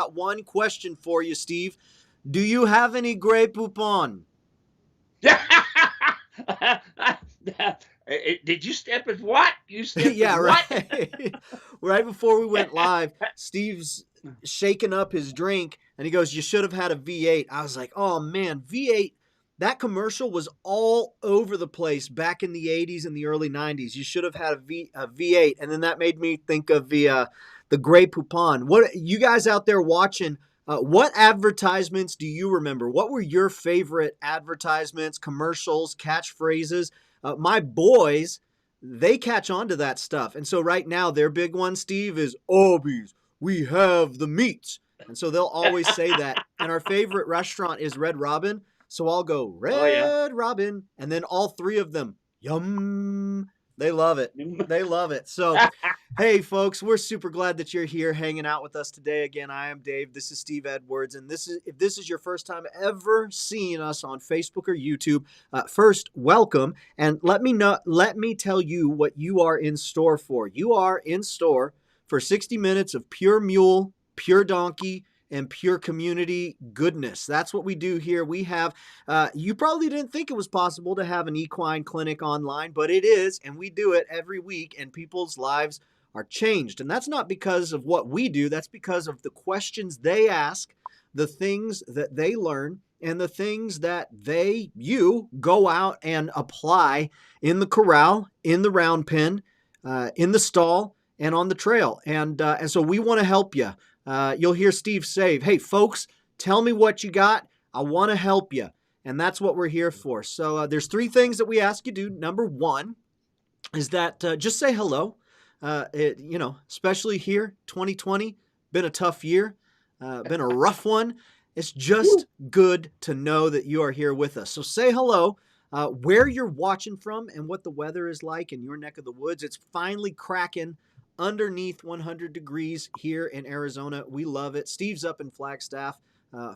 got one question for you, Steve. Do you have any Grey Poupon? Did you step in what? You stepped Yeah, in what? right. Right before we went live, Steve's shaking up his drink and he goes, "You should have had a V8." I was like, "Oh man, V8." That commercial was all over the place back in the 80s and the early 90s. You should have had a V8. And then that made me think of the Grey Poupon. What you guys out there watching, what advertisements do you remember? What were your favorite advertisements, commercials, catchphrases? My boys, they catch on to that stuff. And so right now, their big one, Steve, is Arby's. We have the meats. And so they'll always say that. And our favorite restaurant is Red Robin. So I'll go, Oh yeah. Red Robin. And then all three of them, yum. They love it. They love it. So, hey, folks, we're super glad that you're here hanging out with us today. Again, I am Dave. This is Steve Edwards. And if this is your first time ever seeing us on Facebook or YouTube, first, welcome. And let me tell you what you are in store for. You are in store for 60 minutes of pure mule, pure donkey, and pure community goodness. That's what we do here. We have, you probably didn't think it was possible to have an equine clinic online, but it is, and we do it every week, and people's lives are changed. And that's not because of what we do, that's because of the questions they ask, the things that they learn, and the things that you go out and apply in the corral, in the round pen, in the stall, and on the trail. And so we want to help you. You'll hear Steve say, "Hey, folks, tell me what you got. I want to help you." And that's what we're here for. So there's three things that we ask you to do. Number one is that just say hello. Especially here, 2020, been a tough year, been a rough one. It's just good to know that you are here with us. So say hello. Where you're watching from and what the weather is like in your neck of the woods. It's finally cracking underneath 100 degrees here in Arizona. We love it. Steve's up in Flagstaff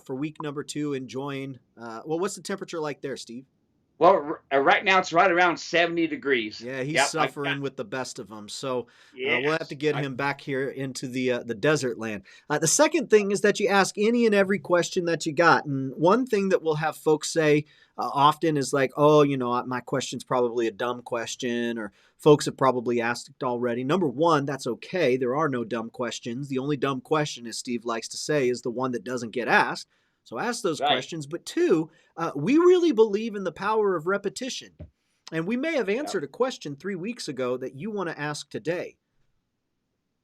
for week number 2, enjoying. What's the temperature like there, Steve? Well, right now it's right around 70 degrees. Yeah, he's Yep. suffering with the best of them. So we'll have to Yes. get him back here into the desert land. The second thing is that you ask any and every question that you got. And one thing that we'll have folks say often is like, "Oh, my question's probably a dumb question," or "Folks have probably asked it already." Number one, that's okay. There are no dumb questions. The only dumb question, as Steve likes to say, is the one that doesn't get asked. So ask those Right. questions. But two, we really believe in the power of repetition. And we may have Yep. answered a question 3 weeks ago that you want to ask today.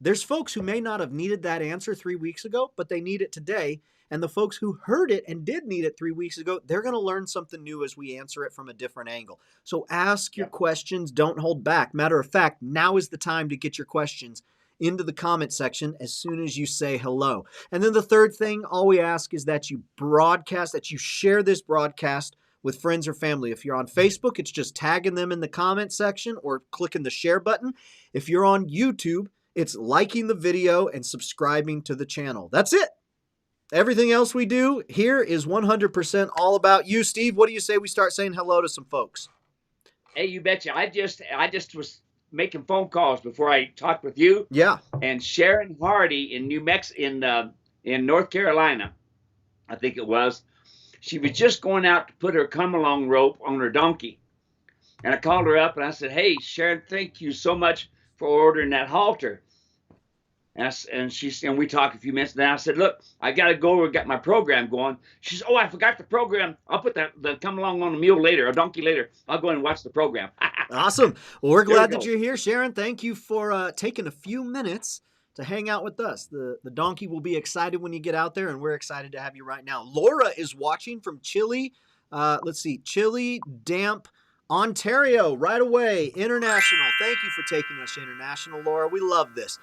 There's folks who may not have needed that answer 3 weeks ago, but they need it today. And the folks who heard it and did need it 3 weeks ago, they're going to learn something new as we answer it from a different angle. So ask your Yep. questions. Don't hold back. Matter of fact, now is the time to get your questions into the comment section as soon as you say hello. And then the third thing, all we ask is that you share this broadcast with friends or family. If you're on Facebook, it's just tagging them in the comment section or clicking the share button. If you're on YouTube, it's liking the video and subscribing to the channel. That's it. Everything else we do here is 100% all about you. Steve, what do you say we start saying hello to some folks? Hey, you betcha. I just was making phone calls before I talked with you. Yeah. And Sharon Hardy in in North Carolina, I think it was. She was just going out to put her come along rope on her donkey. And I called her up and I said, "Hey, Sharon, thank you so much for ordering that halter." And we talked a few minutes. Then I said, "Look, I got to go over, got my program going." She said, "Oh, I forgot the program. I'll put the come along on a mule later, a donkey later. I'll go and watch the program." Awesome. Well, we're There we glad that go. you're here, Sharon. Thank you for taking a few minutes to hang out with us. The donkey will be excited when you get out there, and we're excited to have you right now. Laura is watching from Chile. Chile, Damp, Ontario, right away. International. Thank you for taking us international, Laura. We love this.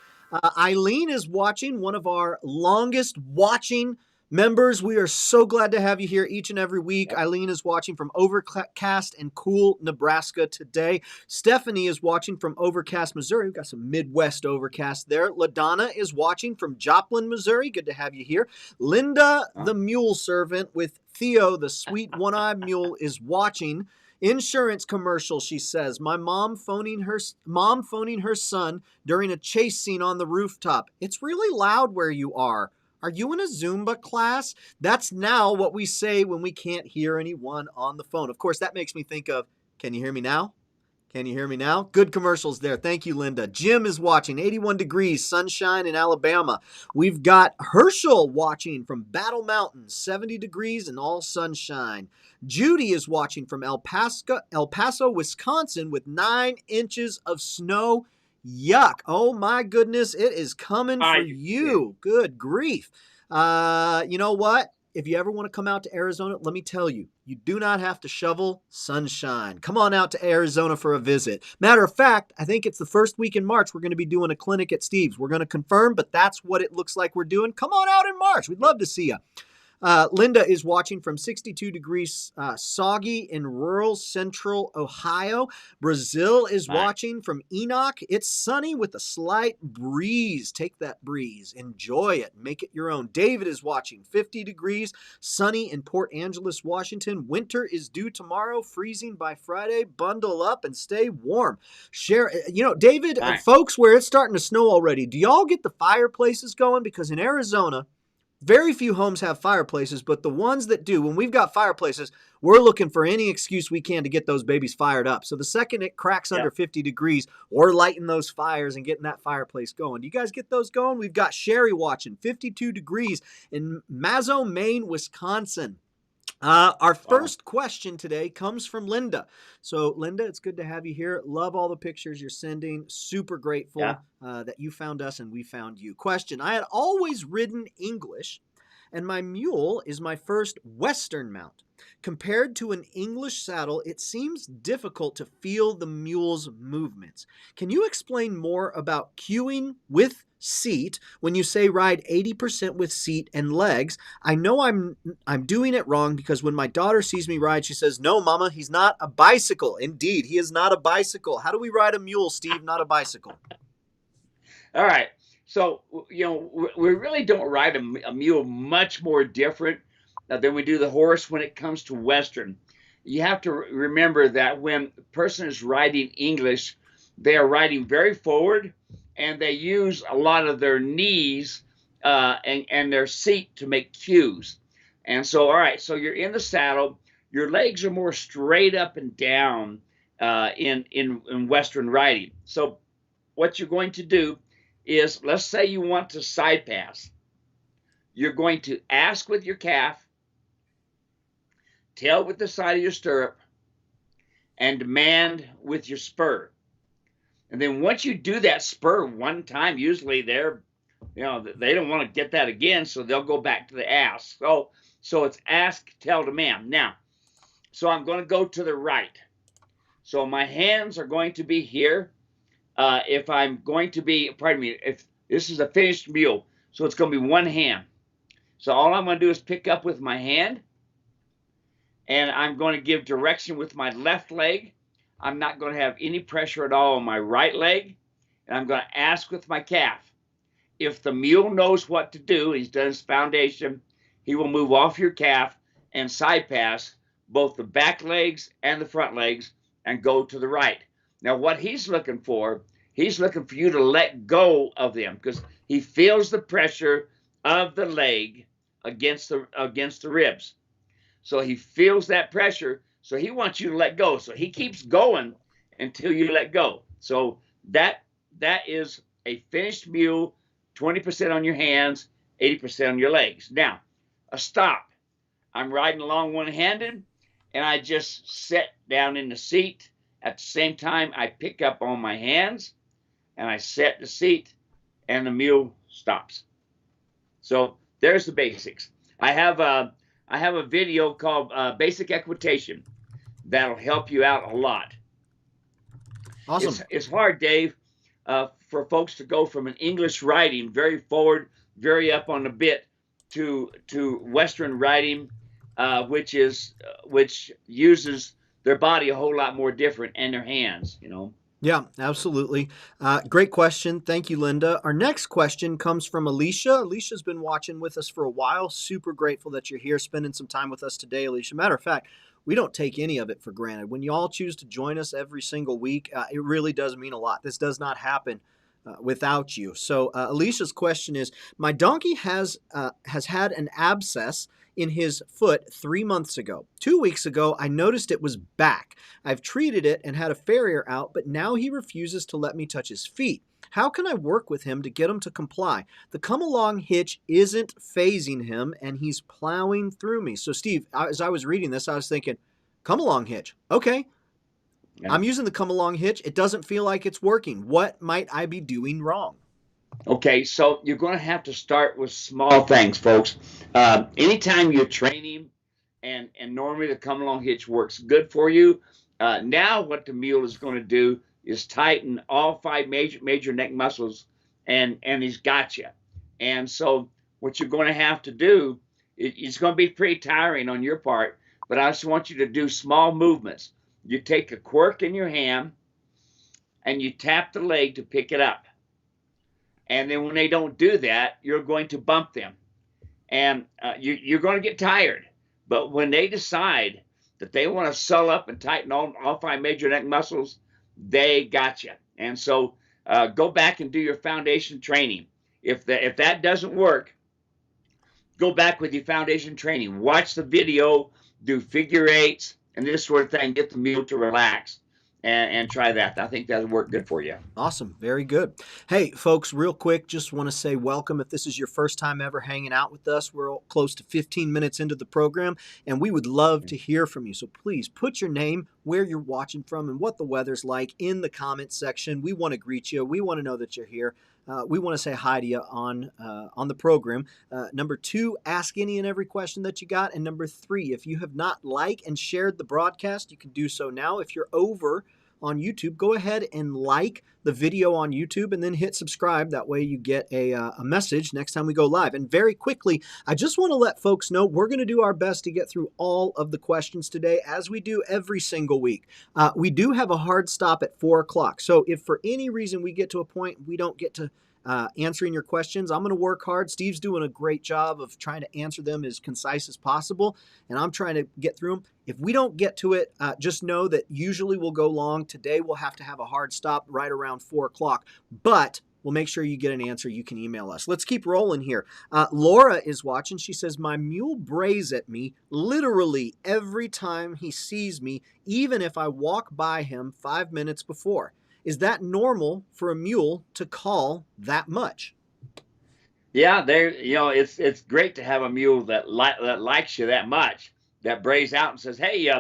Eileen is watching, one of our longest watching members. We are so glad to have you here each and every week. Yep. Eileen is watching from overcast and cool Nebraska today. Stephanie is watching from overcast Missouri. We've got some Midwest overcast there. LaDonna is watching from Joplin, Missouri. Good to have you here. Linda, the mule servant, with Theo, the sweet one-eyed mule, is watching. Insurance commercial, she says. My mom phoning her son during a chase scene on the rooftop. It's really loud where you are. Are you in a Zumba class? That's now what we say when we can't hear anyone on the phone. Of course, that makes me think of, can you hear me now? Can you hear me now? Good commercials there. Thank you, Linda. Jim is watching, 81 degrees, sunshine in Alabama. We've got Herschel watching from Battle Mountain, 70 degrees and all sunshine. Judy is watching from El Paso, Wisconsin with 9 inches of snow. Yuck. Oh my goodness, it is coming for you. Good grief. You know what? If you ever want to come out to Arizona, let me tell you, you do not have to shovel sunshine. Come on out to Arizona for a visit. Matter of fact, I think it's the first week in March we're going to be doing a clinic at Steve's. We're going to confirm, but that's what it looks like we're doing. Come on out in March. We'd love to see you. Linda is watching from 62 degrees soggy in rural central Ohio. Brazil is watching from Enoch. It's sunny with a slight breeze. Take that breeze. Enjoy it. Make it your own. David is watching 50 degrees sunny in Port Angeles, Washington. Winter is due tomorrow, freezing by Friday. Bundle up and stay warm. Share, David, folks, where it's starting to snow already, do y'all get the fireplaces going? Because in Arizona, very few homes have fireplaces, but the ones that do, when we've got fireplaces, we're looking for any excuse we can to get those babies fired up. So the second it cracks under 50 degrees, we're lighting those fires and getting that fireplace going. Do you guys get those going? We've got Sherry watching, 52 degrees in Mazo, Maine, Wisconsin. Our first question today comes from Linda. So, Linda, it's good to have you here. Love all the pictures you're sending. Super grateful that you found us and we found you. Question: I had always ridden English, and my mule is my first Western mount. Compared to an English saddle, it seems difficult to feel the mule's movements. Can you explain more about cueing with seat when you say ride 80% with seat and legs? I know I'm doing it wrong because when my daughter sees me ride, she says, "No, Mama, he's not a bicycle." Indeed, he is not a bicycle. How do we ride a mule, Steve, not a bicycle? All right. So, we really don't ride a mule much more different than we do the horse when it comes to Western. You have to remember that when a person is riding English, they are riding very forward, and they use a lot of their knees and their seat to make cues. And so, all right, so you're in the saddle. Your legs are more straight up and down in Western riding. So what you're going to do is, let's say you want to side pass. You're going to ask with your calf, tail with the side of your stirrup, and demand with your spur. And then once you do that spur one time, usually they don't want to get that again, so they'll go back to the ask. So it's ask, tell, demand. Now, so I'm going to go to the right. So my hands are going to be here. If this is a finished mule, so it's going to be one hand. So all I'm going to do is pick up with my hand, and I'm going to give direction with my left leg. I'm not going to have any pressure at all on my right leg, and I'm going to ask with my calf. If the mule knows what to do, he's done his foundation, he will move off your calf and side pass both the back legs and the front legs and go to the right. Now, what he's looking for you to let go of them because he feels the pressure of the leg against the ribs. So he feels that pressure. So he wants you to let go. So he keeps going until you let go. So that is a finished mule, 20% on your hands, 80% on your legs. Now, a stop. I'm riding along one-handed, and I just sit down in the seat. At the same time, I pick up on my hands, and I set the seat, and the mule stops. So there's the basics. I have a video called Basic Equitation that'll help you out a lot. Awesome. It's hard, Dave, for folks to go from an English riding very forward, very up on the bit, to Western riding, which uses their body a whole lot more different and their hands, Yeah, absolutely. Great question. Thank you, Linda. Our next question comes from Alicia. Alicia's been watching with us for a while. Super grateful that you're here spending some time with us today, Alicia. Matter of fact, we don't take any of it for granted. When you all choose to join us every single week, it really does mean a lot. This does not happen without you. So Alicia's question is, my donkey has had an abscess in his foot 3 months ago. 2 weeks ago, I noticed it was back. I've treated it and had a farrier out, but now he refuses to let me touch his feet. How can I work with him to get him to comply? The come along hitch isn't phasing him, and he's plowing through me. So, Steve, as I was reading this, I was thinking, come along hitch. Okay, Yeah. I'm using the come along hitch. It doesn't feel like it's working. What might I be doing wrong? Okay, so you're going to have to start with small things, folks. Anytime you're training, and normally the come along hitch works good for you. Now what the mule is going to do is tighten all 5 major neck muscles, and he's got you. And so what you're going to have to do, it's going to be pretty tiring on your part, but I just want you to do small movements. You take a quirk in your hand and you tap the leg to pick it up. And then when they don't do that, you're going to bump them. And you're going to get tired. But when they decide that they want to sull up and tighten all 5 major neck muscles, they got you. And so go back and do your foundation training. If that doesn't work, go back with your foundation training. Watch the video, do figure eights, and this sort of thing. Get the mule to relax. And try that. I think that'll work good for you. Awesome. Very good. Hey, folks, real quick, just want to say welcome. If this is your first time ever hanging out with us, we're close to 15 minutes into the program, and we would love to hear from you. So please put your name, where you're watching from, and what the weather's like in the comment section. We want to greet you. We want to know that you're here. We want to say hi to you on the program. Number 2, ask any and every question that you got. And number 3, if you have not liked and shared the broadcast, you can do so now. If you're over on YouTube, go ahead and like the video on YouTube and then hit subscribe. That way you get a message next time we go live. And very quickly, I just want to let folks know we're going to do our best to get through all of the questions today, as we do every single week. We do have a hard stop at 4 o'clock. So if for any reason we get to a point we don't get to answering your questions, I'm going to work hard. Steve's doing a great job of trying to answer them as concise as possible, and I'm trying to get through them. If we don't get to it, just know that usually we'll go long. Today we'll have to have a hard stop right around 4 o'clock, but we'll make sure you get an answer. You can email us. Let's keep rolling here. Laura is watching. She says, my mule brays at me literally every time he sees me, even if I walk by him 5 minutes before. Is that normal for a mule to call that much? Yeah, it's great to have a mule that likes you that much, that brays out and says, hey,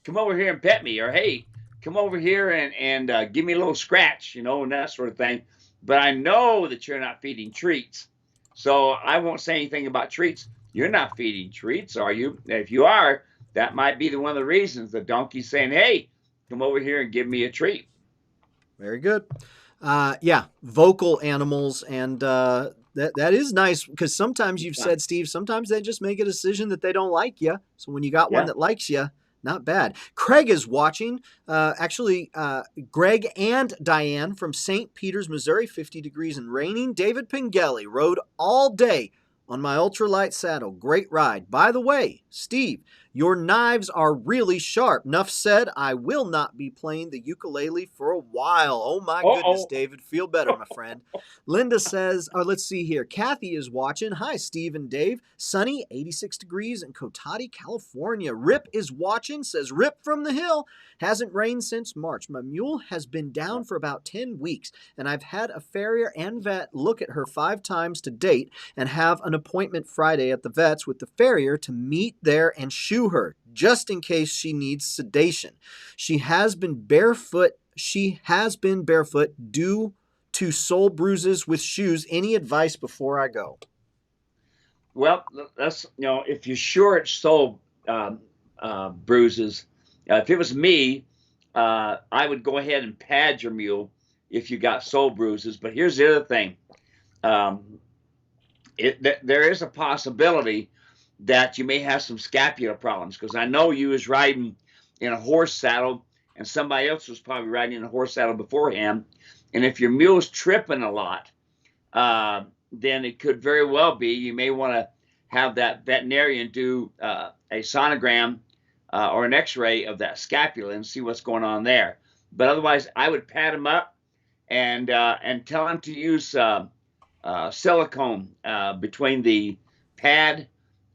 come over here and pet me, or hey, come over here and give me a little scratch, and that sort of thing. But I know that you're not feeding treats, so I won't say anything about treats. You're not feeding treats, are you? If you are, that might be one of the reasons the donkey's saying, hey, come over here and give me a treat. Very good. Yeah, vocal animals, and that is nice, because sometimes you've said, Steve, sometimes they just make a decision that they don't like you. So when you got one that likes you, not bad. Craig is watching. Greg and Diane from St. Peters, Missouri, 50 degrees and raining. David Pengelly rode all day on my ultralight saddle. Great ride. By the way, Steve, your knives are really sharp. Enough said, I will not be playing the ukulele for a while. Oh my goodness, David. Feel better, my friend. Linda says, let's see here. Kathy is watching. Hi, Steve and Dave. Sunny, 86 degrees in Cotati, California. Rip is watching. Says, Rip from the hill. Hasn't rained since March. My mule has been down for about 10 weeks, and I've had a farrier and vet look at her 5 times to date and have an appointment Friday at the vet's with the farrier to meet there and shoe her, just in case she needs sedation. She has been barefoot due to sole bruises with shoes. Any advice before I go? Well, that's, if you're sure it's sole bruises, if it was me, I would go ahead and pad your mule if you got sole bruises. But here's the other thing. There is a possibility that you may have some scapular problems, because I know you was riding in a horse saddle and somebody else was probably riding in a horse saddle beforehand. And if your mule's tripping a lot, then it could very well be you may want to have that veterinarian do a sonogram or an x-ray of that scapula and see what's going on there. But otherwise, I would pad him up and tell them to use silicone between the pad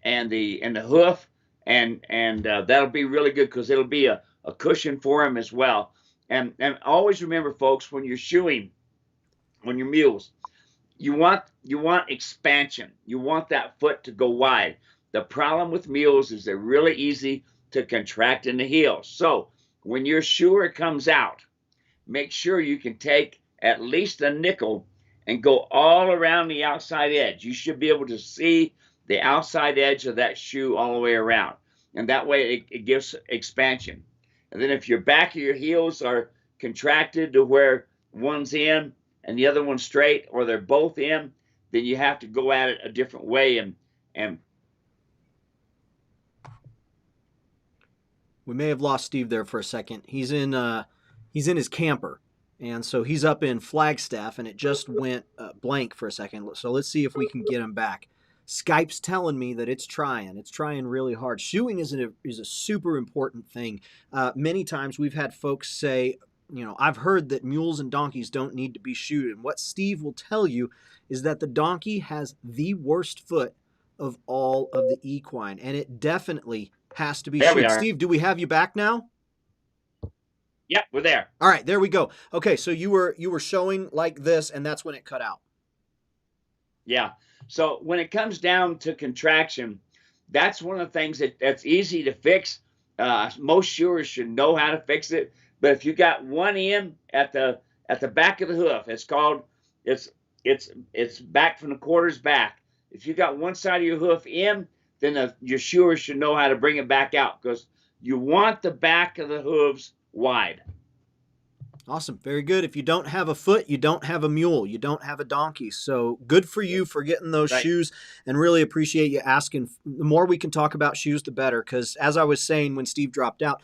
and the hoof, and that'll be really good because it'll be a cushion for them as well. And always remember, folks, when you're shoeing on your mules, you want expansion. You want that foot to go wide. The problem with mules is they're really easy to contract in the heels. So when your shoer comes out, make sure you can take at least a nickel and go all around the outside edge. You should be able to see the outside edge of that shoe all the way around. And that way it gives expansion. And then if your back of your heels are contracted to where one's in and the other one's straight, or they're both in, then you have to go at it a different way. And we may have lost Steve there for a second. He's in his camper, and so he's up in Flagstaff, and it just went blank for a second. So let's see if we can get him back. Skype's telling me that it's trying really hard. Shoeing is a super important thing. Many times we've had folks say, I've heard that mules and donkeys don't need to be shoed. And what Steve will tell you is that the donkey has the worst foot of all of the equine, and it definitely has to be shoed. Steve, do we have you back now? Yep, we're there. All right, there we go. Okay, so you were showing like this, and that's when it cut out. Yeah. So when it comes down to contraction, that's one of the things that's easy to fix. Most shoers should know how to fix it. But if you got one in at the back of the hoof, it's back from the quarters back. If you got one side of your hoof in, then your shoer should know how to bring it back out, because you want the back of the hooves wide. Awesome. Very good. If you don't have a foot, you don't have a mule. You don't have a donkey. So good for you for getting those shoes, and really appreciate you asking. The more we can talk about shoes, the better, because as I was saying when Steve dropped out,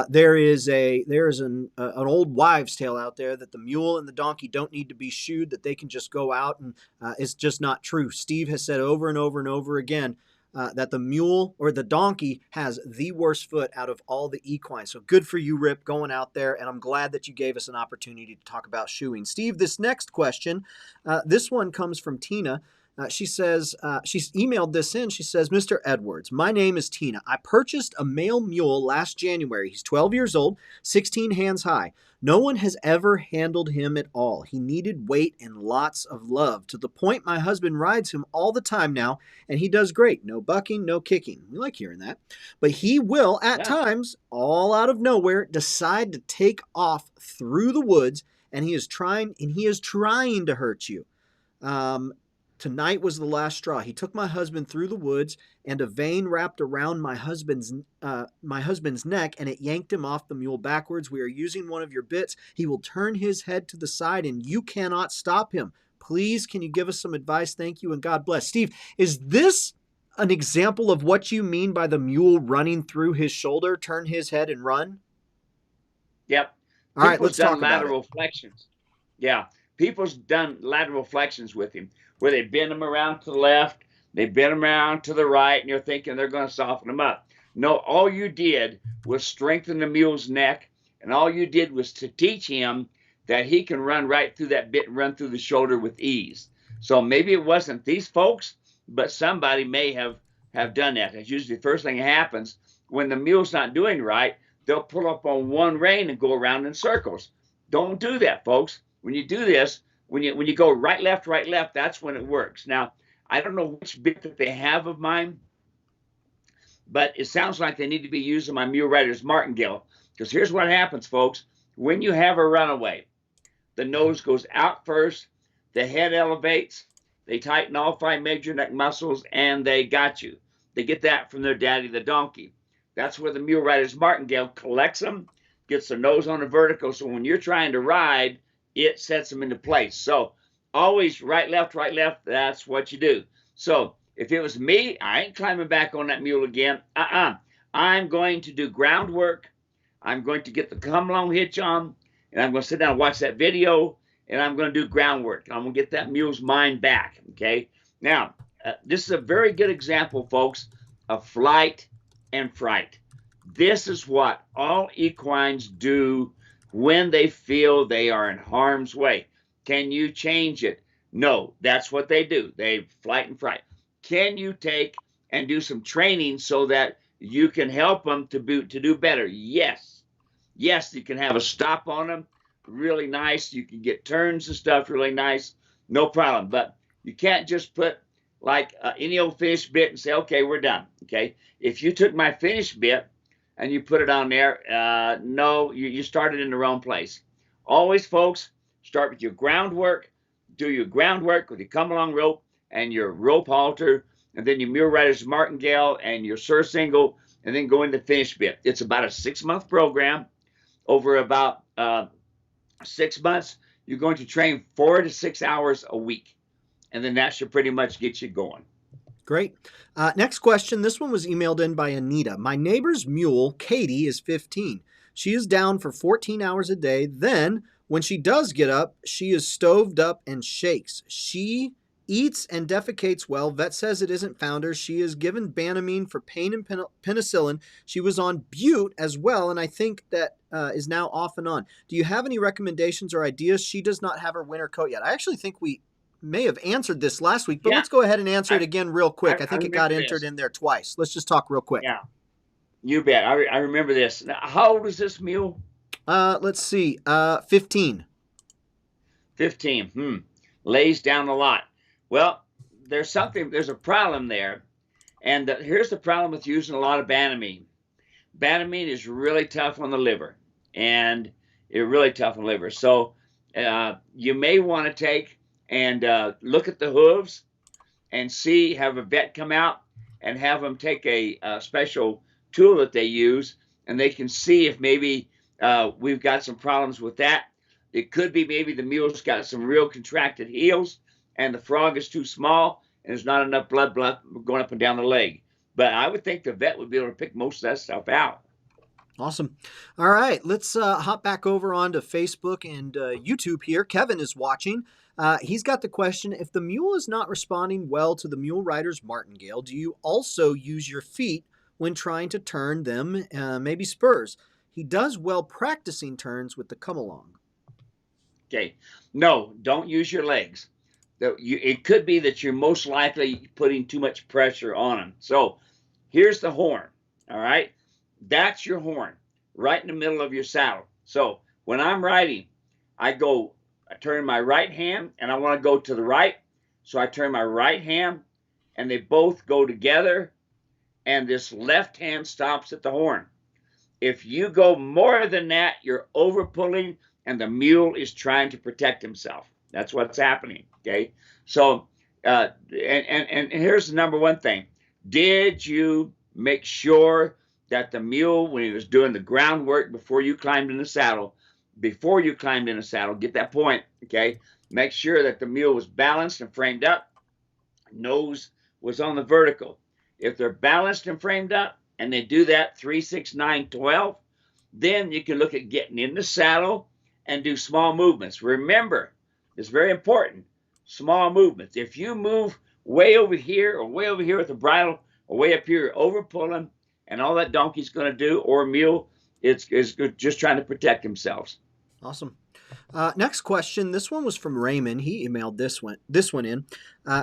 there is an old wives' tale out there that the mule and the donkey don't need to be shoed, that they can just go out, and it's just not true. Steve has said over and over and over again that the mule or the donkey has the worst foot out of all the equines. So good for you, Rip, going out there, and I'm glad that you gave us an opportunity to talk about shoeing. Steve, this next question, this one comes from Tina. She says, she's emailed this in. She says, Mr. Edwards, my name is Tina. I purchased a male mule last January. He's 12 years old, 16 hands high. No one has ever handled him at all. He needed weight and lots of love, to the point my husband rides him all the time now, and he does great. No bucking, no kicking. We like hearing that. But he will, at times, all out of nowhere, decide to take off through the woods, and he is trying to hurt you. Tonight was the last straw. He took my husband through the woods, and a vein wrapped around my husband's neck, and it yanked him off the mule backwards. We are using one of your bits. He will turn his head to the side, and you cannot stop him. Please, can you give us some advice? Thank you, and God bless. Steve, is this an example of what you mean by the mule running through his shoulder, turn his head, and run? Yep. All right, let's talk about lateral flexions. Yeah. People's done lateral flexions with him, where they bend them around to the left, they bend them around to the right, and you're thinking they're going to soften them up. No, all you did was strengthen the mule's neck, and all you did was to teach him that he can run right through that bit and run through the shoulder with ease. So maybe it wasn't these folks, but somebody may have done that. That's usually the first thing that happens. When the mule's not doing right, they'll pull up on one rein and go around in circles. Don't do that, folks. When you do this, when you go right, left, that's when it works. Now, I don't know which bit that they have of mine, but it sounds like they need to be using my Mule Rider's Martingale, because here's what happens, folks. When you have a runaway, the nose goes out first, the head elevates, they tighten all 5 major neck muscles, and they got you. They get that from their daddy, the donkey. That's where the Mule Rider's Martingale collects them, gets their nose on the vertical, so when you're trying to ride, it sets them into place. So always right, left, that's what you do. So if it was me, I ain't climbing back on that mule again. I'm going to do groundwork. I'm going to get the come along hitch on, and I'm going to sit down and watch that video, and I'm going to do groundwork. I'm going to get that mule's mind back, okay? Now, this is a very good example, folks, of flight and fright. This is what all equines do when they feel they are in harm's way. Can you change it? No, that's what they do. They flight and fright. Can you take and do some training so that you can help them to do better? Yes. Yes, you can have a stop on them, really nice. You can get turns and stuff really nice, no problem. But you can't just put like any old finish bit and say, okay, we're done. Okay. If you took my finish bit and you put it on there, no, you started in the wrong place. Always, folks, start with your groundwork, do your groundwork with your come along rope and your rope halter, and then your mule rider's martingale and your surcingle, and then go into the finish bit. It's about a 6-month program. Over about 6 months, you're going to train 4 to 6 hours a week, and then that should pretty much get you going. Great. Next question. This one was emailed in by Anita. My neighbor's mule, Katie, is 15. She is down for 14 hours a day. Then, when she does get up, she is stoved up and shakes. She eats and defecates well. Vet says it isn't founder. She is given Banamine for pain and penicillin. She was on Bute as well, and I think that is now off and on. Do you have any recommendations or ideas? She does not have her winter coat yet. I actually think we may have answered this last week, but let's go ahead and answer it again real quick. I think it got entered in there twice. Let's just talk real quick. Yeah, you bet. I remember this. Now, how old is this mule? Let's see. 15. 15. Lays down a lot. Well, there's a problem there. And here's the problem with using a lot of Banamine. Banamine is really tough on the liver. And it's really tough on the liver. So you may want to take and look at the hooves and have a vet come out and have them take a special tool that they use, and they can see if maybe we've got some problems with that. It could be maybe the mule's got some real contracted heels and the frog is too small and there's not enough blood going up and down the leg. But I would think the vet would be able to pick most of that stuff out. Awesome. All right, let's hop back over onto Facebook and YouTube here. Kevin is watching. He's got the question, if the mule is not responding well to the mule rider's martingale, do you also use your feet when trying to turn them, maybe spurs? He does well practicing turns with the come along. Okay. No, don't use your legs. It could be that you're most likely putting too much pressure on them. So here's the horn. All right. That's your horn right in the middle of your saddle. So when I'm riding, I turn my right hand and I want to go to the right. So I turn my right hand and they both go together and this left hand stops at the horn. If you go more than that, you're over pulling and the mule is trying to protect himself. That's what's happening. Okay. So, and here's the number one thing. Did you make sure that the mule, when he was doing the groundwork before you climbed in the saddle, get that point, okay? Make sure that the mule was balanced and framed up, nose was on the vertical. If they're balanced and framed up, and they do that 3, 6, 9, 12, then you can look at getting in the saddle and do small movements. Remember, it's very important, small movements. If you move way over here or way over here with the bridle or way up here, over pulling, and all that donkey's going to do, or mule, is just trying to protect themselves. Awesome. Next question. This one was from Raymond. He emailed this one in.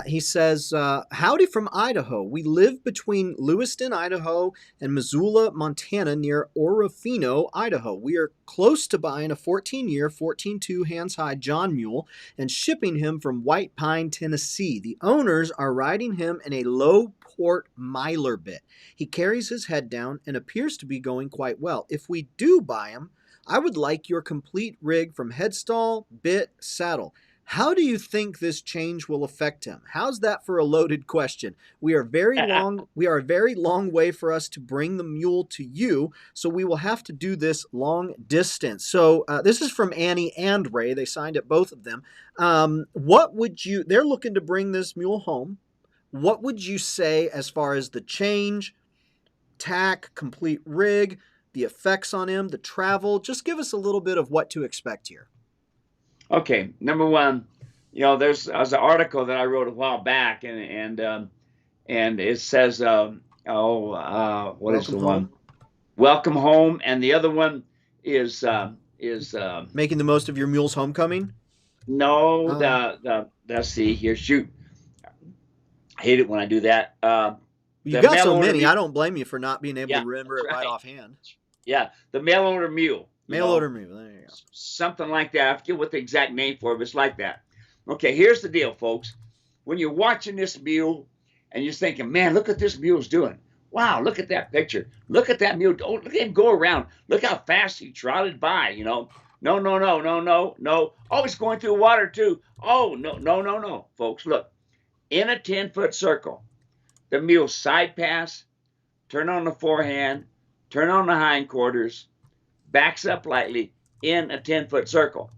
He says, howdy from Idaho. We live between Lewiston, Idaho, and Missoula, Montana, near Orofino, Idaho. We are close to buying a 14-year, 14.2 hands-high John mule and shipping him from White Pine, Tennessee. The owners are riding him in a low port miler bit. He carries his head down and appears to be going quite well. If we do buy him, I would like your complete rig from headstall, bit, saddle. How do you think this change will affect him? How's that for a loaded question? We are a very long way for us to bring the mule to you, so we will have to do this long distance. So this is from Annie and Ray. They signed it, both of them. They're looking to bring this mule home. What would you say as far as the change, tack, complete rig, the effects on him, the travel? Just give us a little bit of what to expect here. Okay, number one, there's an article that I wrote a while back, and it says, what is the one? Welcome home, and the other one is making the most of your mule's homecoming. No, let's see here. Shoot, I hate it when I do that. You The got mail so order many. I mule. don't blame you for not being able to Yeah, remember that's it right right. offhand. Yeah, the mail order mule. You Mail know, order mule. There you go. something like that. I forget what the exact name for it, but it's like that. Okay, here's the deal, folks. When you're watching this mule and you're thinking, man, look what this mule's doing. Wow, look at that picture. Look at that mule. Oh, look at him go around. Look how fast he trotted by, you know. No, no, no, no, no, no. Oh, he's going through water too. Oh, no, no, no, no. Folks, look. In a 10-foot circle, the mule side pass, turn on the forehand, turn on the hindquarters, backs up lightly in a 10-foot circle.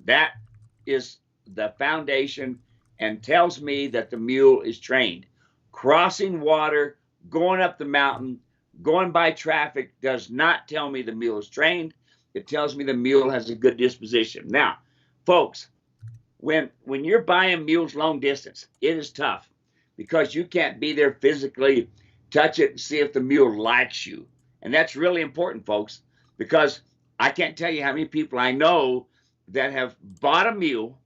That is the foundation and tells me that the mule is trained. Crossing water, going up the mountain, going by traffic does not tell me the mule is trained. It tells me the mule has a good disposition. Now, folks, when you're buying mules long distance, it is tough because you can't be there physically, touch it, and see if the mule likes you. And that's really important, folks, because I can't tell you how many people I know that have bought a mule,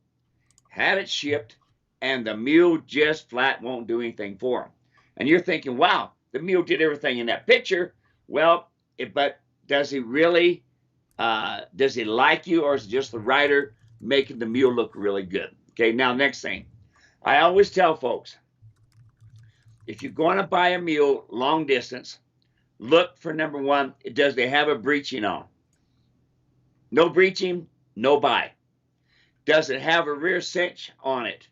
had it shipped, and the mule just flat won't do anything for them. And you're thinking, wow, the mule did everything in that picture. Well, but does he really? Does he like you, or is it just the rider making the mule look really good? Okay, now next thing. I always tell folks, if you're going to buy a mule long distance, look for number one, does they have a breeching on? No breeching, no buy. Does it have a rear cinch on it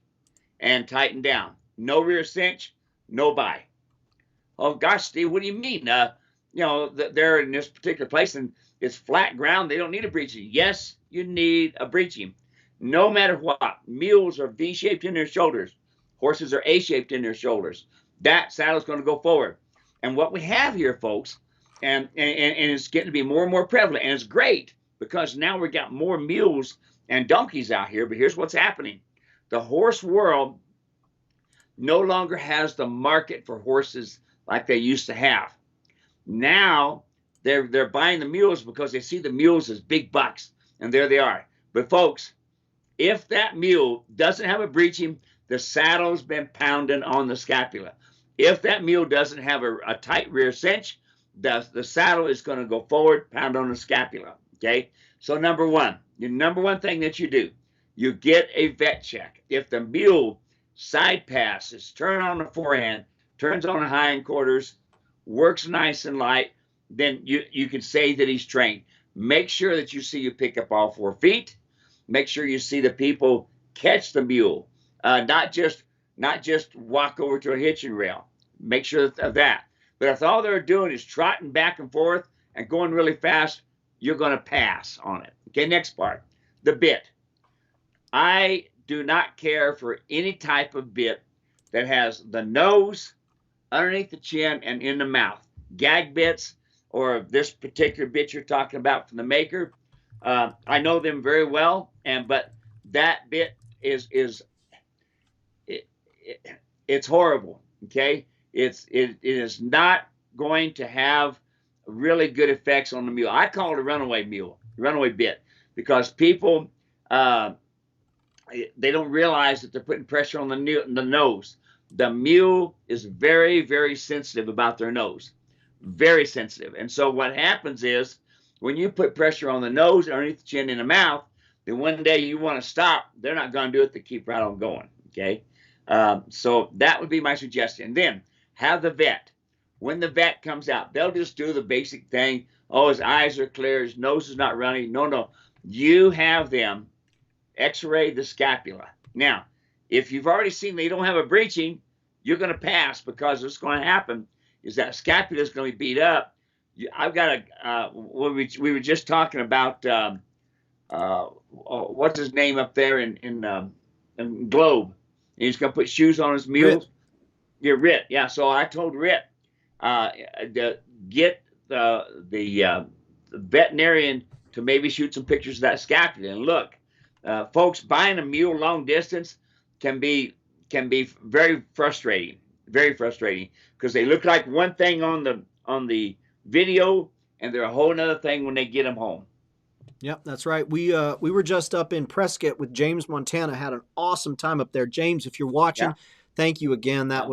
and tighten down? No rear cinch, no buy. Oh gosh, Steve, what do you mean? You know, they're in this particular place and it's flat ground. They don't need a breeching. Yes, you need a breeching. No matter what, mules are V-shaped in their shoulders. Horses are A-shaped in their shoulders. That saddle's going to go forward. And what we have here, folks, and it's getting to be more and more prevalent, and it's great because now we've got more mules and donkeys out here. But here's what's happening: the horse world no longer has the market for horses like they used to have. Now they're buying the mules because they see the mules as big bucks, and there they are. But folks, if that mule doesn't have a breeching, the saddle's been pounding on the scapula. If that mule doesn't have a tight rear cinch, the saddle is going to go forward, pound on the scapula. Okay, so number one, the number one thing that you do, you get a vet check. If the mule side passes, turn on the forehand, turns on the hindquarters, works nice and light, then you can say that he's trained. Make sure that you see you pick up all 4 feet. Make sure you see the people catch the mule, not just walk over to a hitching rail. Make sure of that. But if all they're doing is trotting back and forth and going really fast, you're going to pass on it. Okay, next part, the bit. I do not care for any type of bit that has the nose, underneath the chin, and in the mouth. Gag bits, or this particular bit you're talking about from the maker, I know them very well, but that bit is it's horrible. Okay, it is not going to have really good effects on the mule. I call it a runaway mule, runaway bit, because people they don't realize that they're putting pressure on the nose. The mule is very, very sensitive about their nose, very sensitive. And so what happens is when you put pressure on the nose, underneath the chin, and the mouth, then one day you want to stop, they're not going to do it. They keep right on going. Okay, so that would be my suggestion. Then have the vet. When the vet comes out, they'll just do the basic thing. Oh, his eyes are clear, his nose is not running. No, no, you have them X-ray the scapula. Now, if you've already seen they don't have a breeching, you're going to pass, because what's going to happen is that scapula is going to be beat up. I've got a, we were just talking about, what's his name up there in Globe. And he's going to put shoes on his mules. Rip. Yeah, Rit. Yeah, so I told Rit, get the veterinarian to maybe shoot some pictures of that scapula. And look, folks, buying a mule long distance can be very frustrating, because they look like one thing on the video, and they're a whole other thing when they get them home. Yep, that's right. We were just up in Prescott with James, Montana. Had an awesome time up there. James, if you're Yeah, watching, thank you again. yeah,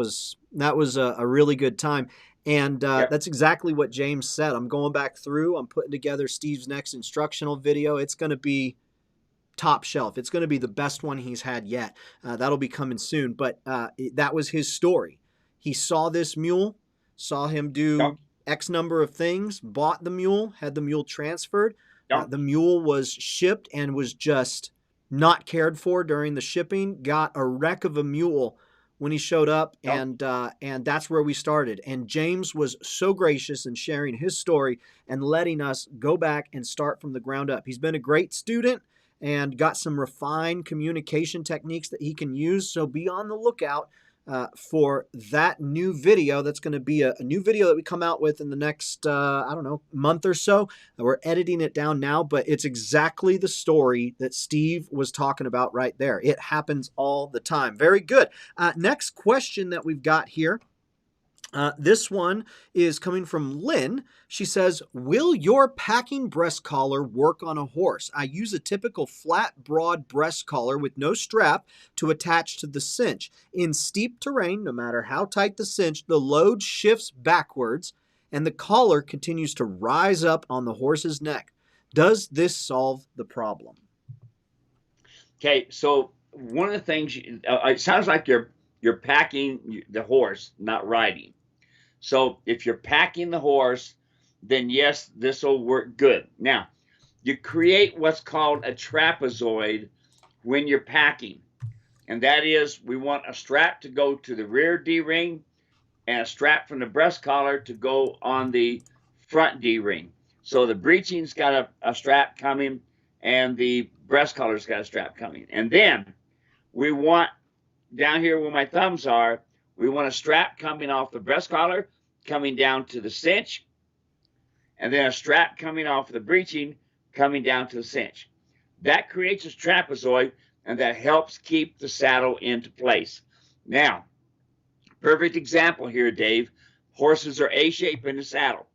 That was a really good time. And yeah. that's exactly what James said. I'm going back through. I'm putting together Steve's next instructional video. It's going to be top shelf. It's going to be the best one he's had yet. That'll be coming soon. But that was his story. He saw this mule, saw him do Don't, X number of things, bought the mule, had the mule transferred. don't. The mule was shipped and was just not cared for during the shipping. Got a wreck of a mule when he showed up, Don't. and that's where we started. And James was so gracious in sharing his story and letting us go back and start from the ground up. He's been a great student and got some refined communication techniques that he can use. So be on the lookout for that new video. That's going to be a new video that we come out with in the next, I don't know, month or so. We're editing it down now, but it's exactly the story that Steve was talking about right there. It happens all the time. Very good. Next question that we've got here. This one is coming from Lynn. She says, will your packing breast collar work on a horse? I use a typical flat, broad breast collar with no strap to attach to the cinch. In steep terrain, no matter how tight the cinch, the load shifts backwards and the collar continues to rise up on the horse's neck. Does this solve the problem? Okay, so one of the things, it sounds like you're packing the horse, not riding. So if you're packing the horse, then yes, this will work good. Now, you create what's called a trapezoid when you're packing. And that is, we want a strap to go to the rear D-ring and a strap from the breast collar to go on the front D-ring. So the breeching's got a strap coming and the breast collar's got a strap coming. And then we want, down here where my thumbs are, we want a strap coming off the breast collar, coming down to the cinch, and then a strap coming off the breeching, coming down to the cinch. That creates a trapezoid, and that helps keep the saddle into place. Now, perfect example here, Dave. Horses are A-shape in the saddle.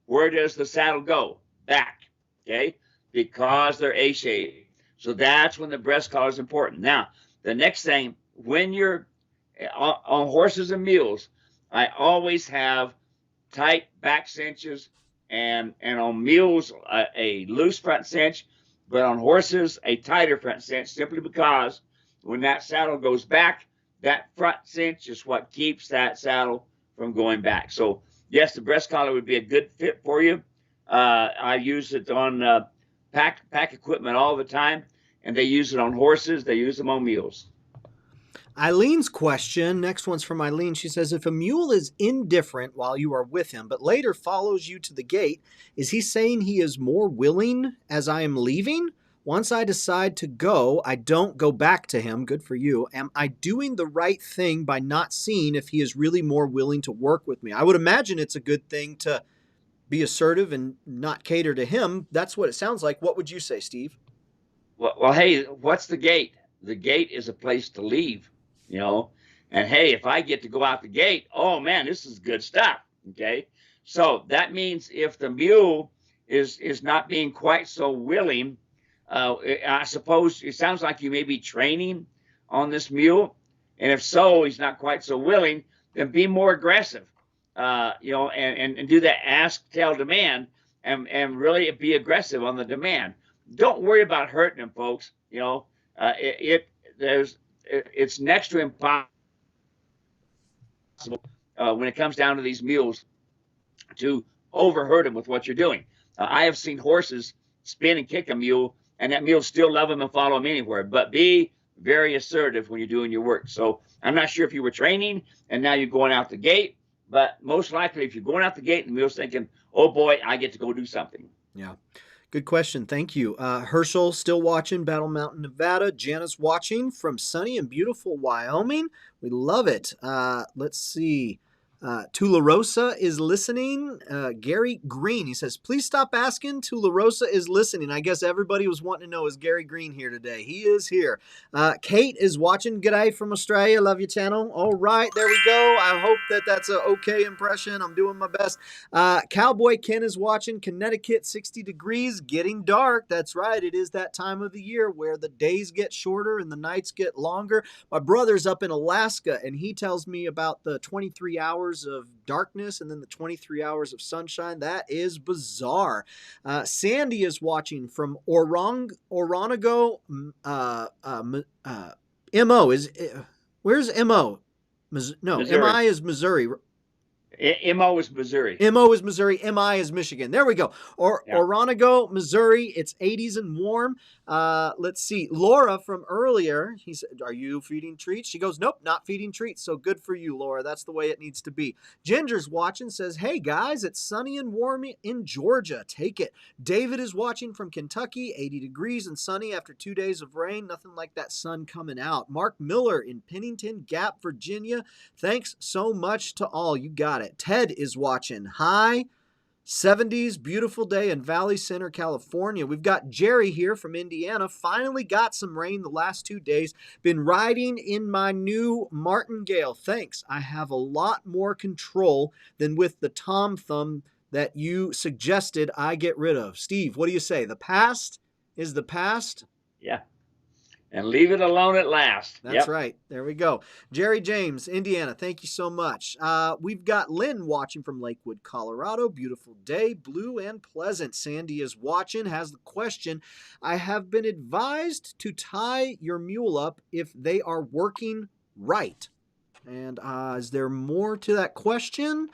Where does the saddle go? Back, okay? Because they're A-shape. So that's when the breast collar is important. Now, the next thing, when you're on horses and mules, I always have tight back cinches, and on mules a loose front cinch, but on horses a tighter front cinch, simply because when that saddle goes back, that front cinch is what keeps that saddle from going back. So yes, the breast collar would be a good fit for you. I use it on pack equipment all the time, and they use it on horses, they use them on mules. Eileen's question, next one's from Eileen. She says, if a mule is indifferent while you are with him, but later follows you to the gate, is he saying he is more willing as I am leaving? Once I decide to go, I don't go back to him. Good for you. Am I doing the right thing by not seeing if he is really more willing to work with me? I would imagine it's a good thing to be assertive and not cater to him. That's what it sounds like. What would you say, Steve? Well, hey, what's the gate? The gate is a place to leave, you know. And hey, if I get to go out the gate, oh man, this is good stuff. Okay, so that means if the mule is not being quite so willing, I suppose it sounds like you may be training on this mule, and if so, he's not quite so willing, then be more aggressive, you know, and do that ask, tell, demand, and really be aggressive on the demand. Don't worry about hurting them, folks. You know, it's next to impossible when it comes down to these mules to overhurt them with what you're doing. I have seen horses spin and kick a mule, and that mule still love them and follow them anywhere. But be very assertive when you're doing your work. So I'm not sure if you were training and now you're going out the gate, but most likely if you're going out the gate and the mule's thinking, oh boy, I get to go do something. Yeah. Good question. Thank you. Herschel still watching Battle Mountain, Nevada. Jana's watching from sunny and beautiful Wyoming. We love it. Let's see. Tularosa is listening. Gary Green, he says, please stop asking. Tularosa is listening. I guess everybody was wanting to know, is Gary Green here today? He is here. Kate is watching. G'day from Australia. Love your channel. All right, there we go. I hope that that's an okay impression. I'm doing my best. Cowboy Ken is watching. Connecticut, 60 degrees, getting dark. That's right. It is that time of the year where the days get shorter and the nights get longer. My brother's up in Alaska, and he tells me about the 23 hours of darkness and then the 23 hours of sunshine. That is bizarre. Sandy is watching from Oronogo. MO is, where's MO? No, Missouri. MI is Missouri. MO is Missouri. MO is Missouri. MI is Michigan. There we go. Oronogo, Missouri. It's 80s and warm. Let's see. Laura from earlier, he said, are you feeding treats? She goes, nope, not feeding treats. So good for you, Laura. That's the way it needs to be. Ginger's watching, says, hey guys, it's sunny and warm in Georgia. Take it. David is watching from Kentucky, 80 degrees and sunny after 2 days of rain. Nothing like that sun coming out. Mark Miller in Pennington Gap, Virginia. Thanks so much to all. You got it. Ted is watching. High 70s, beautiful day in Valley Center, California. We've got Jerry here from Indiana. Finally got some rain the last 2 days. Been riding in my new Martingale. Thanks. I have a lot more control than with the Tom Thumb that you suggested I get rid of. Steve, what do you say? The past is the past? Yeah. And leave it alone at last. That's right. There we go. Jerry James, Indiana, thank you so much. We've got Lynn watching from Lakewood, Colorado. Beautiful day, blue and pleasant. Sandy is watching, has the question. I have been advised to tie your mule up if they are working right. And is there more to that question?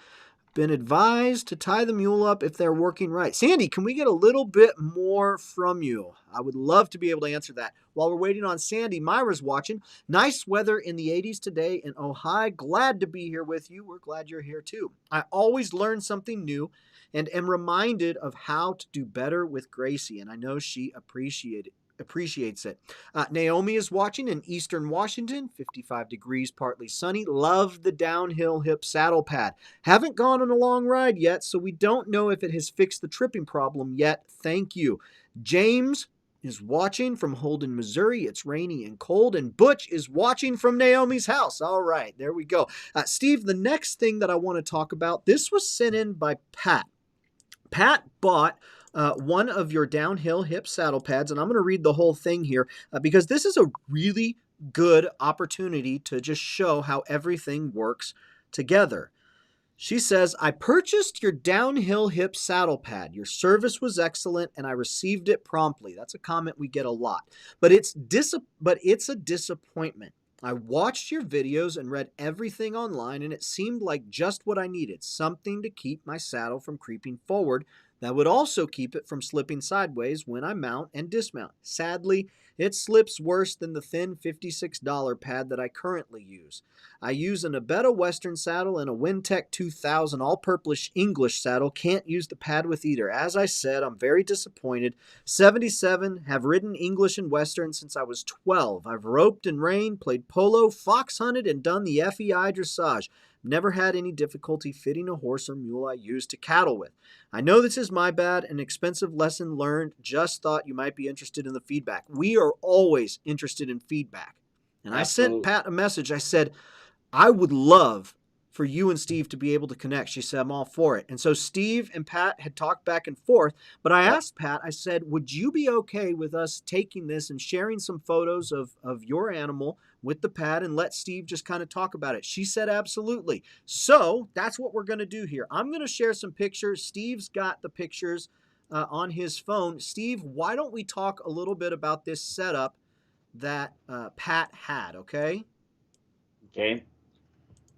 Been advised to tie the mule up if they're working right. Sandy, can we get a little bit more from you? I would love to be able to answer that. While we're waiting on Sandy, Myra's watching. Nice weather in the 80s today in Ohio. Glad to be here with you. We're glad you're here too. I always learn something new and am reminded of how to do better with Gracie, and I know she appreciates it. Naomi is watching in Eastern Washington, 55 degrees, partly sunny. Love the downhill hip saddle pad. Haven't gone on a long ride yet, so we don't know if it has fixed the tripping problem yet. Thank you. James is watching from Holden, Missouri. It's rainy and cold. And Butch is watching from Naomi's house. All right, there we go. Steve, the next thing that I want to talk about, this was sent in by Pat. Pat bought one of your downhill hip saddle pads, and I'm going to read the whole thing here because this is a really good opportunity to just show how everything works together. She says, I purchased your downhill hip saddle pad. Your service was excellent, and I received it promptly. That's a comment we get a lot. But it's a disappointment. I watched your videos and read everything online, and it seemed like just what I needed, something to keep my saddle from creeping forward that would also keep it from slipping sideways when I mount and dismount. Sadly, it slips worse than the thin $56 pad that I currently use. I use an Abetta Western saddle and a Wintec 2000 all-purpose English saddle. Can't use the pad with either. As I said, I'm very disappointed. 77, have ridden English and Western since I was 12. I've roped and reined, played polo, fox hunted, and done the FEI dressage. Never had any difficulty fitting a horse or mule I use to cattle with. I know this is my bad, an expensive lesson learned. Just thought you might be interested in the feedback. We are always interested in feedback. And Absolutely. I sent Pat a message. I said, I would love for you and Steve to be able to connect. She said, I'm all for it. And so Steve and Pat had talked back and forth, but I asked Pat, I said, would you be okay with us taking this and sharing some photos of your animal with the pad and let Steve just kind of talk about it? She said, absolutely. So that's what we're going to do here. I'm going to share some pictures. Steve's got the pictures on his phone. Steve, why don't we talk a little bit about this setup that Pat had, okay? Okay.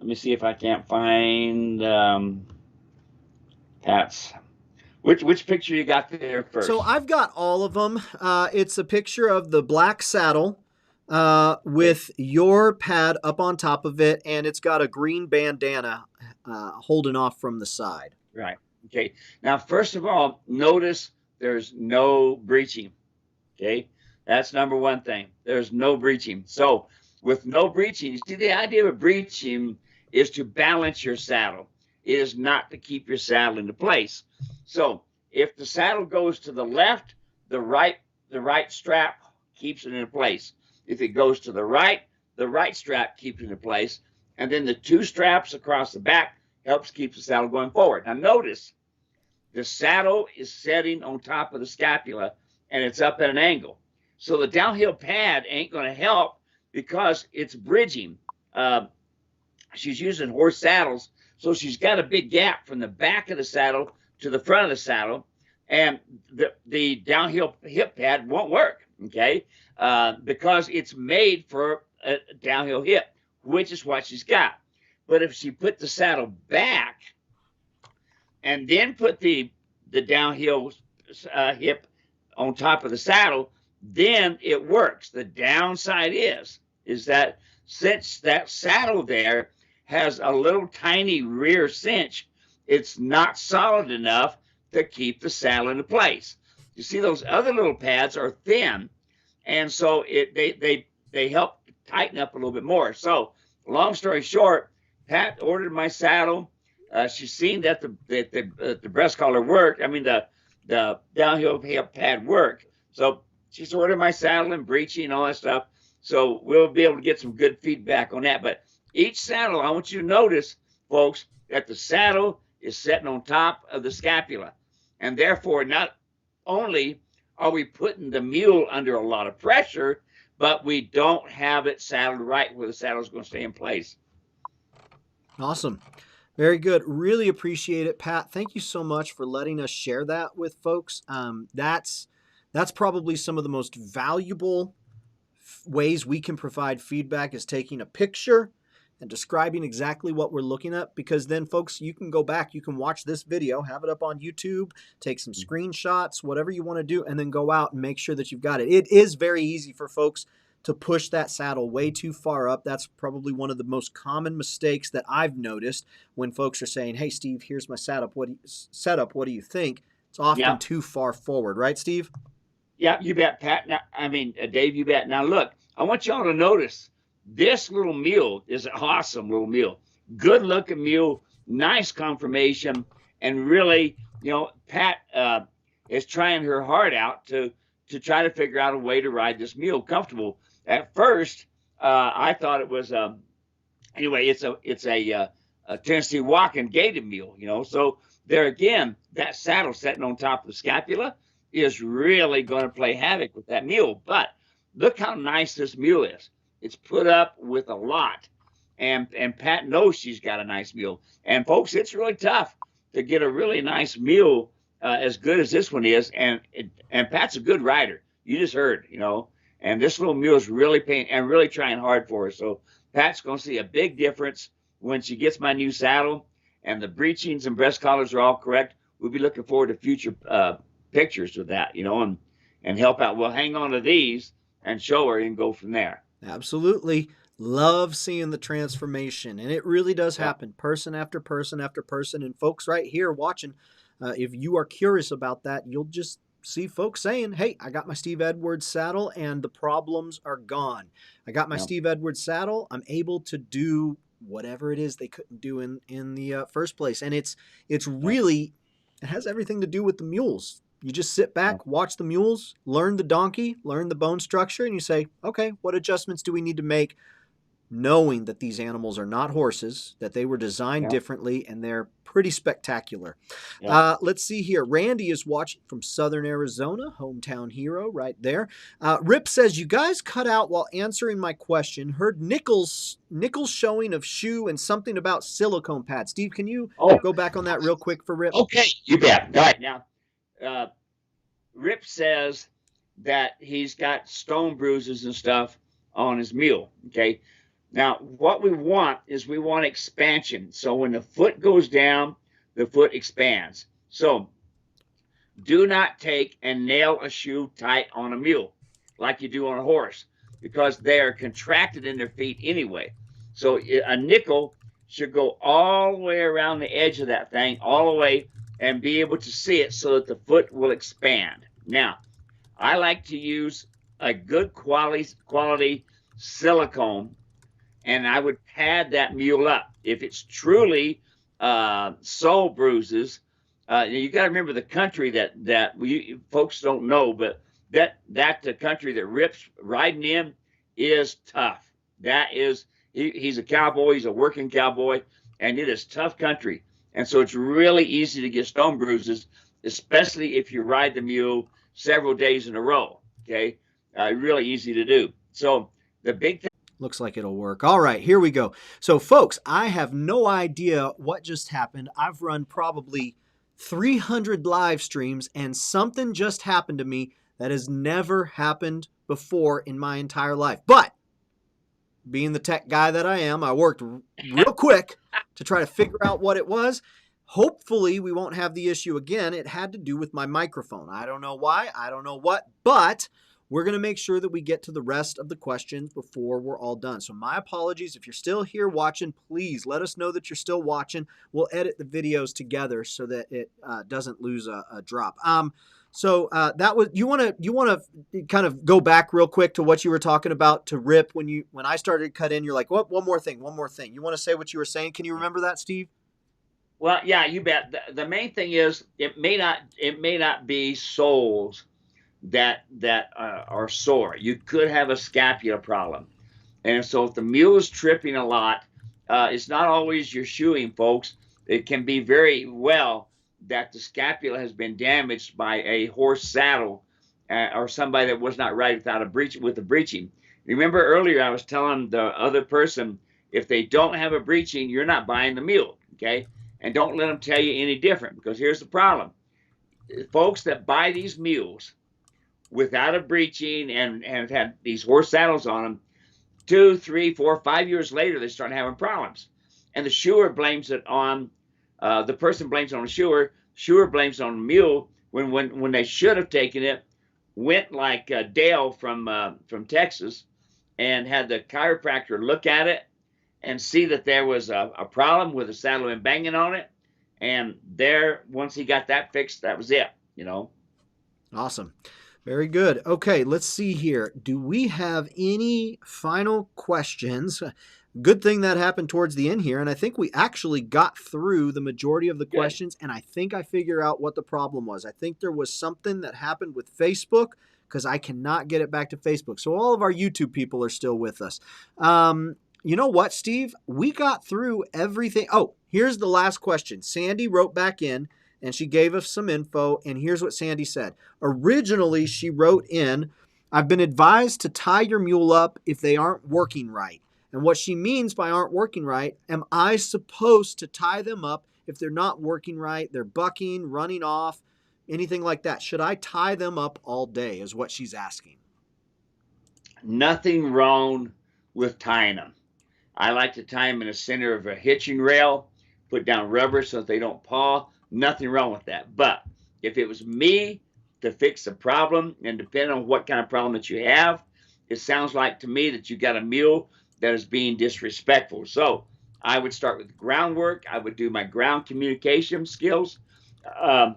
Let me see if I can't find Pat's. Which picture you got there first? So I've got all of them. It's a picture of the black saddle with your pad up on top of it, and it's got a green bandana holding off from the side. Right. Okay. Now, first of all, notice there's no breeching. Okay. That's number one thing. There's no breeching. So with no breeching, you see the idea of breeching is to balance your saddle. It is not to keep your saddle into place. So if the saddle goes to the left, the right strap keeps it in place. If it goes to the right strap keeps it in place. And then the two straps across the back helps keep the saddle going forward. Now notice, the saddle is setting on top of the scapula and it's up at an angle. So the downhill pad ain't going to help because it's bridging. She's using horse saddles, so she's got a big gap from the back of the saddle to the front of the saddle, and the downhill hip pad won't work, okay, because it's made for a downhill hip, which is what she's got. But if she put the saddle back and then put the downhill hip on top of the saddle, then it works. The downside is that since that saddle there has a little tiny rear cinch, it's not solid enough to keep the saddle into place. You see, those other little pads are thin, and so they help tighten up a little bit more. So long story short, Pat ordered my saddle. She's seen that the breast collar worked. I mean, the downhill hip pad worked. So she's ordered my saddle and breeching and all that stuff. So we'll be able to get some good feedback on that. But each saddle, I want you to notice, folks, that the saddle is sitting on top of the scapula. And therefore, not only are we putting the mule under a lot of pressure, but we don't have it saddled right where the saddle is going to stay in place. Awesome. Very good. Really appreciate it, Pat. Thank you so much for letting us share that with folks. That's probably some of the most valuable ways we can provide feedback, is taking a picture and describing exactly what we're looking at, because then folks, you can go back, you can watch this video, have it up on YouTube, take some screenshots, whatever you want to do, and then go out and make sure that you've got it. It is very easy for folks to push that saddle way too far up. That's probably one of the most common mistakes that I've noticed when folks are saying, hey, Steve, here's my setup. What do you think? It's often too far forward. Right, Steve? Yeah, you bet, Pat. Now, I mean, Dave, you bet. Now, look, I want y'all to notice this little mule is an awesome little mule. Good looking mule, nice conformation, and really, you know, Pat is trying her heart out to try to figure out a way to ride this mule comfortable. At first, I thought it was anyway. It's a Tennessee walking gaited mule, you know. So there again, that saddle sitting on top of the scapula is really going to play havoc with that mule. But look how nice this mule is. It's put up with a lot, and Pat knows she's got a nice mule. And folks, it's really tough to get a really nice mule as good as this one is. And Pat's a good rider. You just heard, you know. And this little mule is really paying and really trying hard for her. So Pat's going to see a big difference when she gets my new saddle, and the breechings and breast collars are all correct. We'll be looking forward to future pictures of that, you know, and help out. We'll hang on to these and show her and go from there. Absolutely. Love seeing the transformation. And it really does happen, person after person after person. And folks right here watching, if you are curious about that, you'll just see folks saying, hey, I got my Steve Edwards saddle and the problems are gone. I got my Steve Edwards saddle. I'm able to do whatever it is they couldn't do in the first place. And it's really, it has everything to do with the mules. You just sit back, watch the mules, learn the donkey, learn the bone structure, and you say, okay, what adjustments do we need to make, knowing that these animals are not horses, that they were designed differently, and they're pretty spectacular. Let's see here. Randy is watching from Southern Arizona, hometown hero right there. Rip says, you guys cut out while answering my question. Heard Nichols showing of shoe and something about silicone pads. Steve, can you go back on that real quick for Rip? Okay, you bet. All right, now, Rip says that he's got stone bruises and stuff on his mule, okay? Now, what we want is we want expansion. So when the foot goes down, the foot expands. So do not take and nail a shoe tight on a mule like you do on a horse, because they are contracted in their feet anyway. So a nickel should go all the way around the edge of that thing, all the way, and be able to see it so that the foot will expand. Now, I like to use a good quality silicone and I would pad that mule up. If it's truly soul bruises, you got to remember the country that we folks don't know, but that the country that Rip's riding in is tough. That is, he's a cowboy. He's a working cowboy, and it is tough country. And so it's really easy to get stone bruises, especially if you ride the mule several days in a row. Okay, really easy to do. So the big thing. Looks like it'll work. All right, here we go. So, folks, I have no idea what just happened. I've run probably 300 live streams, and something just happened to me that has never happened before in my entire life. But being the tech guy that I am, I worked real quick to try to figure out what it was. Hopefully, we won't have the issue again. It had to do with my microphone. I don't know why. I don't know what, but we're going to make sure that we get to the rest of the questions before we're all done. So my apologies. If you're still here watching, please let us know that you're still watching. We'll edit the videos together so that it doesn't lose a drop. So that was, you want to kind of go back real quick to what you were talking about to Rip when I started to cut in, you're like, what? One more thing. You want to say what you were saying? Can you remember that, Steve? Well, yeah, you bet. The main thing is it may not be soles that are sore. You could have a scapula problem, and so if the mule is tripping a lot, it's not always your shoeing, folks. It can be very well that the scapula has been damaged by a horse saddle or somebody that was not right without a breech with the breeching. Remember earlier I was telling the other person if they don't have a breeching, you're not buying the mule, okay? And don't let them tell you any different, because here's the problem. Folks that buy these mules without a breeching and have had these horse saddles on them, 2, 3, 4, 5 years later, they start having problems. And the shoer blames it on, the person blames it on the shoer blames it on the mule when they should have taken it, went like Dale from Texas and had the chiropractor look at it and see that there was a problem with the saddle and banging on it. And there, once he got that fixed, that was it, you know. Awesome. Very good. Okay, let's see here. Do we have any final questions? Good thing that happened towards the end here, and I think we actually got through the majority of the questions, and I think I figured out what the problem was. I think there was something that happened with Facebook because I cannot get it back to Facebook. So all of our YouTube people are still with us. You know what, Steve? We got through everything. Oh, here's the last question. Sandy wrote back in, and she gave us some info, and here's what Sandy said. Originally, she wrote in, I've been advised to tie your mule up if they aren't working right. And what she means by aren't working right, am I supposed to tie them up if they're not working right, they're bucking, running off, anything like that? Should I tie them up all day is what she's asking. Nothing wrong with tying them. I like to tie them in the center of a hitching rail, put down rubber so that they don't paw. Nothing wrong with that. But if it was me to fix the problem, and depending on what kind of problem that you have, it sounds like to me that you got a mule that is being disrespectful. So I would start with groundwork. I would do my ground communication skills. The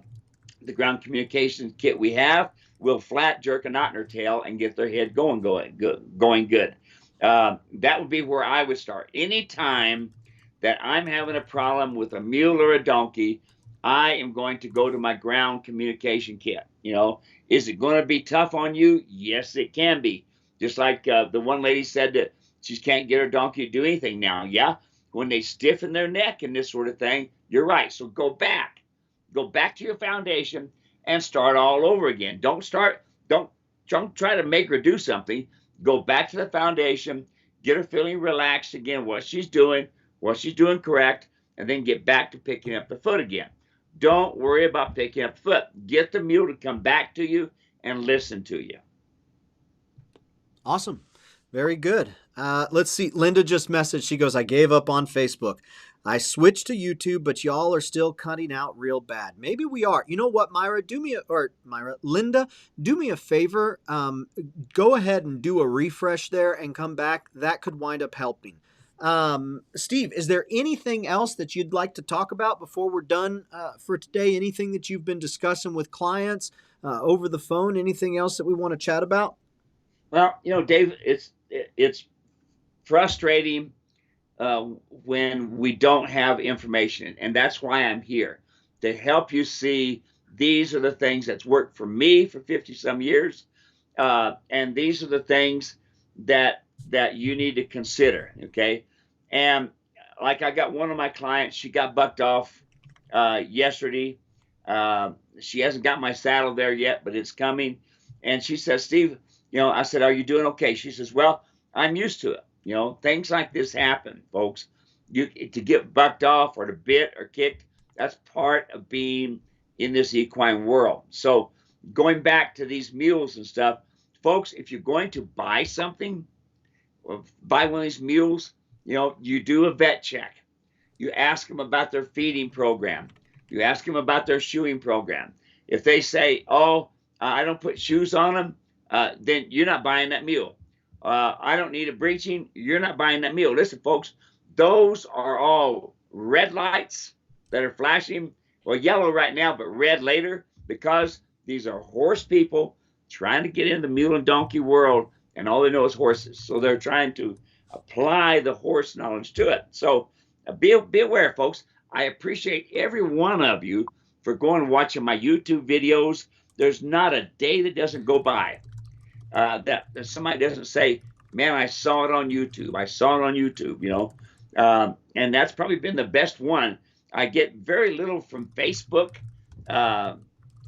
ground communication kit we have will flat jerk a knot in their tail and get their head going good. That would be where I would start. Anytime that I'm having a problem with a mule or a donkey, I am going to go to my ground communication kit. You know, is it going to be tough on you? Yes, it can be. Just like the one lady said that she can't get her donkey to do anything now. Yeah, when they stiffen their neck and this sort of thing, you're right. So go back to your foundation and start all over again. Don't try to make her do something. Go back to the foundation, get her feeling relaxed again, what she's doing correct, and then get back to picking up the foot again. Don't worry about picking up the foot. Get the mule to come back to you and listen to you. Awesome. Very good. Let's see. Linda just messaged. She goes, I gave up on Facebook. I switched to YouTube, but y'all are still cutting out real bad. Maybe we are. You know what, Linda, do me a favor. Go ahead and do a refresh there and come back. That could wind up helping. Steve, is there anything else that you'd like to talk about before we're done for today? Anything that you've been discussing with clients over the phone? Anything else that we want to chat about? Well, you know, Dave, it's frustrating when we don't have information. And that's why I'm here, to help you see these are the things that's worked for me for 50 some years. And these are the things that you need to consider. Okay. And like, I got one of my clients, she got bucked off yesterday. She hasn't got my saddle there yet, but it's coming. And she says, Steve, I said, are you doing okay? She says, well, I'm used to it. Things like this happen, folks. To get bucked off or to bit or kicked, that's part of being in this equine world. So going back to these mules and stuff, folks, if you're going to buy something, or buy one of these mules, you do a vet check. You ask them about their feeding program. You ask them about their shoeing program. If they say, oh, I don't put shoes on them, then you're not buying that mule. I don't need a breeching. You're not buying that mule. Listen, folks, those are all red lights that are flashing, well, yellow right now, but red later, because these are horse people trying to get in the mule and donkey world, and all they know is horses. So they're trying to apply the horse knowledge to it. So be aware, folks. I appreciate every one of you for going and watching my YouTube videos. There's not a day that doesn't go by that somebody doesn't say, man, I saw it on YouTube. I saw it on YouTube, and that's probably been the best one. I get very little from Facebook, but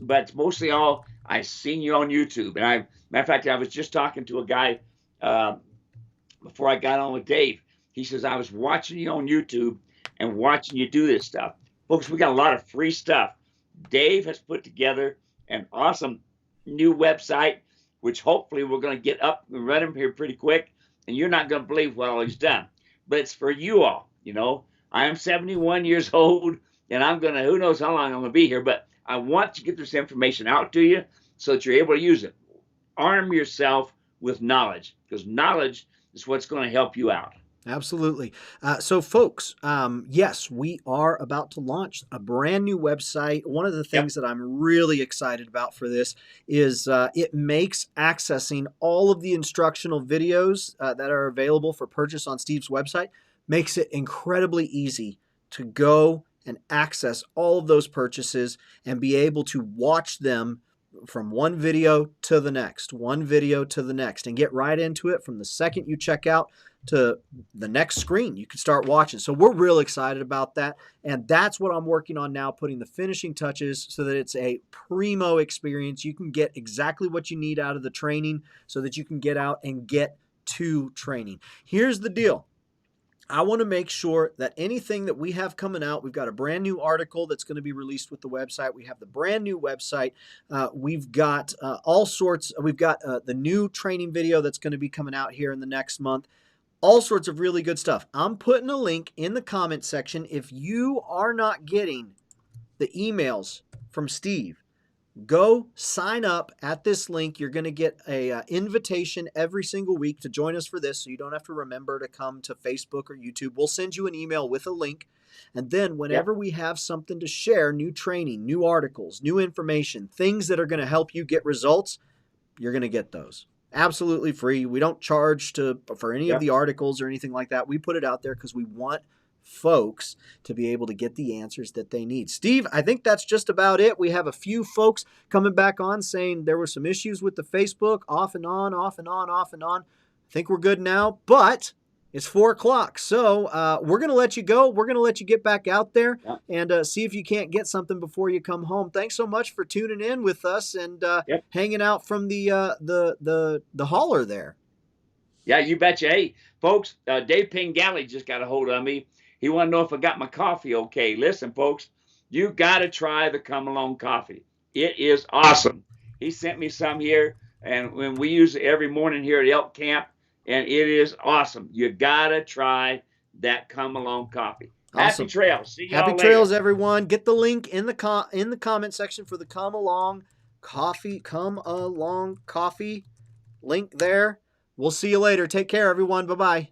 it's mostly all I've seen you on YouTube. And matter of fact, I was just talking to a guy before I got on with Dave. He says, I was watching you on YouTube and watching you do this stuff. Folks, we got a lot of free stuff. Dave has put together an awesome new website, which hopefully we're going to get up and running here pretty quick. And you're not going to believe what all he's done. But it's for you all. I am 71 years old, and who knows how long I'm going to be here, but I want to get this information out to you so that you're able to use it. Arm yourself with knowledge, because knowledge is what's going to help you out. Absolutely. So folks, yes, we are about to launch a brand new website. One of the things that I'm really excited about for this is it makes accessing all of the instructional videos that are available for purchase on Steve's website, makes it incredibly easy to go and access all of those purchases and be able to watch them from one video to the next, and get right into it from the second you check out to the next screen. You can start watching. So we're real excited about that. And that's what I'm working on now, putting the finishing touches so that it's a primo experience. You can get exactly what you need out of the training so that you can get out and get to training. Here's the deal. I want to make sure that anything that we have coming out, we've got a brand new article that's going to be released with the website. We have the brand new website. We've got all sorts. We've got the new training video that's going to be coming out here in the next month. All sorts of really good stuff. I'm putting a link in the comment section. If you are not getting the emails from Steve, go sign up at this link. You're going to get a invitation every single week to join us for this, so you don't have to remember to come to Facebook or YouTube. We'll send you an email with a link. And then whenever we have something to share, new training, new articles, new information, things that are going to help you get results, you're going to get those. Absolutely free. We don't charge for any of the articles or anything like that. We put it out there because we want folks to be able to get the answers that they need. Steve, I think that's just about it. We have a few folks coming back on saying there were some issues with the Facebook, off and on. I think we're good now, but it's 4 o'clock. So we're going to let you go. We're going to let you get back out there and see if you can't get something before you come home. Thanks so much for tuning in with us and hanging out from the hauler there. Yeah, you betcha. Hey, folks, Dave Pingale just got a hold of me. He wanted to know if I got my coffee okay. Listen, folks, you got to try the Come Along coffee. It is awesome. He sent me some here, and when we use it every morning here at Elk Camp, and it is awesome. You got to try that Come Along coffee. Awesome. Happy trails. See y'all Happy later. trails, everyone. Get the link in the comment section for the Come Along coffee link there. We'll see you later. Take care, everyone. Bye-bye.